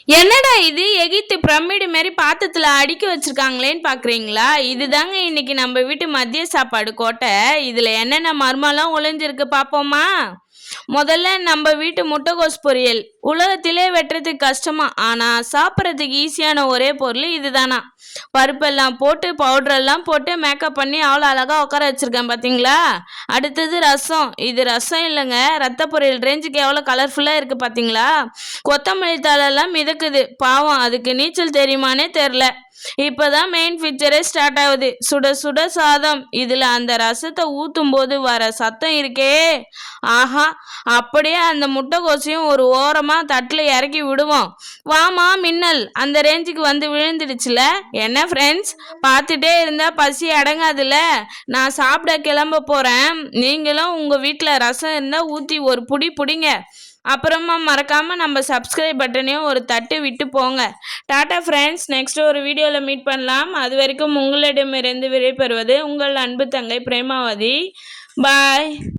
என்னடா இது எகிப்து பிரமிடு மாரி பாத்திரத்துல அடுக்கி வச்சிருக்காங்களேன்னு பாக்குறீங்களா? இதுதாங்க இன்னைக்கு நம்ம வீட்டு மதிய சாப்பாடு கோட்டை. இதுல என்னென்ன மர்மம்லாம் ஒளிஞ்சிருக்கு பாப்போமா? முதல்ல நம்ம வீட்டு முட்டைகோஸ் பொரியல். உலகத்திலே வெட்டுறதுக்கு கஷ்டமா, ஆனா சாப்பிட்றதுக்கு ஈஸியான ஒரே பொருள் இதுதானா? பருப்பெல்லாம் போட்டு பவுடரெல்லாம் போட்டு மேக்கப் பண்ணி அவ்வளோ அழகா உட்கார வச்சிருக்கேன் பார்த்தீங்களா? அடுத்தது ரசம். இது ரசம் இல்லைங்க, ரத்த பொரியல் ரேஞ்சுக்கு எவ்வளோ கலர்ஃபுல்லாக இருக்குது பார்த்தீங்களா? கொத்தமல்லி தழெல்லாம் மிதக்குது, பாவம் அதுக்கு நீச்சல் தெரியுமானே தெரில. இப்பதான் மெயின் பிக்சரே ஸ்டார்ட் ஆகுது. சுட சுட சாதம், இதுல அந்த ரசத்தை ஊத்தும் போது வர சத்தம் இருக்கே, ஆஹா! அப்படியே அந்த முட்டைகோசையும் ஒரு ஓரமா தட்டுல இறக்கி விடுவோம். வாமா மின்னல், அந்த ரேஞ்சுக்கு வந்து விழுந்துடுச்சுல. என்ன ஃப்ரெண்ட்ஸ், பார்த்துட்டே இருந்தா பசி அடங்காதுல்ல. நான் சாப்பிட கிளம்ப போறேன். நீங்களும் உங்க வீட்டுல ரசம் இருந்தா ஊத்தி ஒரு புடி புடிங்க. அப்புறமா மறக்காம நம்ம சப்ஸ்கிரைப் பட்டனையும் ஒரு தட்டு விட்டு போங்க. டாடா ஃப்ரெண்ட்ஸ், நெக்ஸ்ட் ஒரு வீடியோவில் மீட் பண்ணலாம். அது வரைக்கும் உங்களிடமிருந்து விடைபெறுவது உங்கள் அன்பு தங்கை பிரேமாவதி. பாய்.